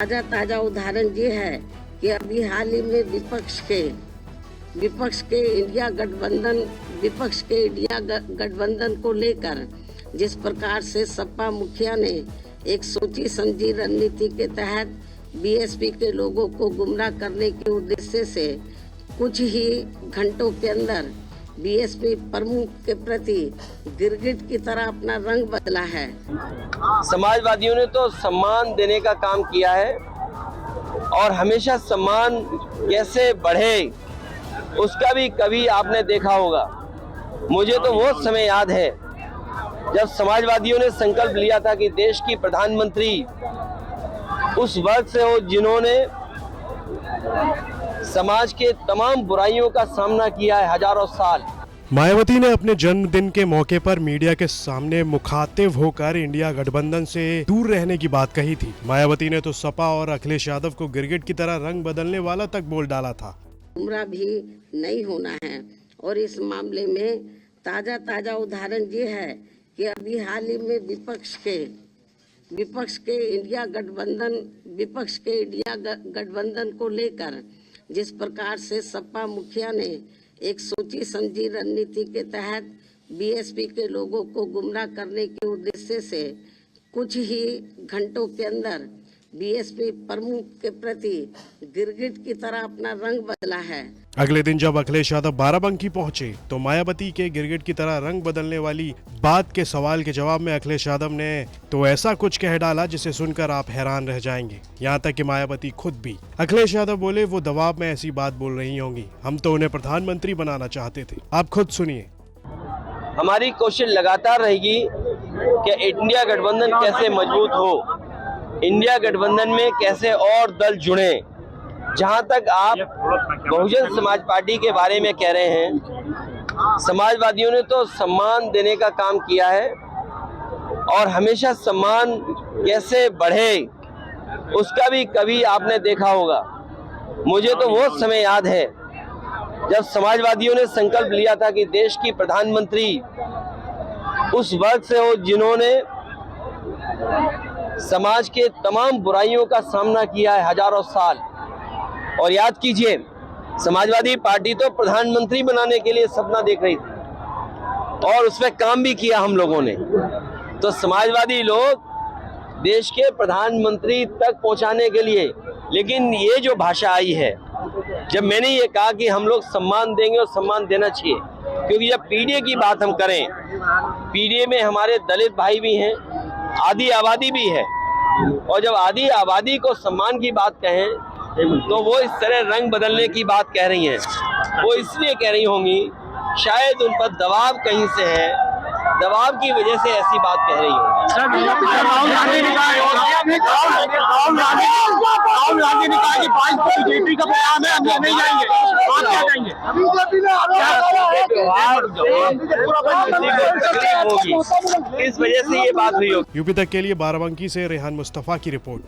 ताजा उदाहरण ये है कि अभी हाल ही में विपक्ष के इंडिया गठबंधन को लेकर जिस प्रकार से सपा मुखिया ने एक सोची समझी रणनीति के तहत बीएसपी के लोगों को गुमराह करने के उद्देश्य से कुछ ही घंटों के अंदर बीएसपी प्रमुख के प्रति गिरगिट की तरह अपना रंग बदला है। समाजवादियों ने तो सम्मान देने का काम किया है और हमेशा सम्मान कैसे बढ़े उसका भी कभी आपने देखा होगा। मुझे तो वो समय याद है जब समाजवादियों ने संकल्प लिया था कि देश की प्रधानमंत्री उस वर्ग से हो जिन्होंने समाज के तमाम बुराइयों का सामना किया है हजारों साल। मायावती ने अपने जन्मदिन के मौके पर मीडिया के सामने मुखातिब होकर इंडिया गठबंधन से दूर रहने की बात कही थी। मायावती ने तो सपा और अखिलेश यादव को गिरगिट की तरह रंग बदलने वाला तक बोल डाला था। गुमराह भी नहीं होना है और इस मामले में ताजा उदाहरण ये है कि अभी हाल ही में विपक्ष के इंडिया गठबंधन को लेकर जिस प्रकार से सपा मुखिया ने एक सोची समझी रणनीति के तहत बीएसपी के लोगों को गुमराह करने के उद्देश्य से कुछ ही घंटों के अंदर बीएसपी प्रमुख के प्रति गिरगिट की तरह अपना रंग बदला है। अगले दिन जब अखिलेश यादव बाराबंकी पहुंचे तो मायावती के गिरगिट की तरह रंग बदलने वाली बात के सवाल के जवाब में अखिलेश यादव ने तो ऐसा कुछ कह डाला जिसे सुनकर आप हैरान रह जाएंगे। यहाँ तक कि मायावती खुद भी। अखिलेश यादव बोले वो दबाव में ऐसी बात बोल रही होंगी, हम तो उन्हें प्रधानमंत्री बनाना चाहते थे। आप खुद सुनिए। हमारी कोशिश लगातार रहेगी कि इंडिया गठबंधन कैसे मजबूत हो, इंडिया गठबंधन में कैसे और दल जुड़े। जहां तक आप बहुजन समाज पार्टी के बारे में कह रहे हैं, समाजवादियों ने तो सम्मान देने का काम किया है और हमेशा सम्मान कैसे बढ़े उसका भी कभी आपने देखा होगा। मुझे तो वो समय याद है जब समाजवादियों ने संकल्प लिया था कि देश की प्रधानमंत्री उस वर्ग से हो जिन्होंने समाज के तमाम बुराइयों का सामना किया है हजारों साल। और याद कीजिए, समाजवादी पार्टी तो प्रधानमंत्री बनाने के लिए सपना देख रही थी और उसमें काम भी किया हम लोगों ने। तो समाजवादी लोग देश के प्रधानमंत्री तक पहुंचाने के लिए, लेकिन ये जो भाषा आई है, जब मैंने ये कहा कि हम लोग सम्मान देंगे और सम्मान देना चाहिए, क्योंकि जब पीडीए की बात हम करें, पीडीए में हमारे दलित भाई भी हैं, आदि आबादी भी है, और जब आदि आबादी को सम्मान की बात कहें तो वो इस तरह रंग बदलने की बात कह रही हैं। वो इसलिए कह रही होंगी, शायद उन पर दबाव कहीं से है, दबाव की वजह से ऐसी बात कह रही होंगी। राहुल गांधी ने कहा कि बीजेपी का बयान है, हम नहीं जाएंगे। इस वजह से ये बात हुई होगी। यूपी तक के लिए बाराबंकी से रेहान मुस्तफा की रिपोर्ट।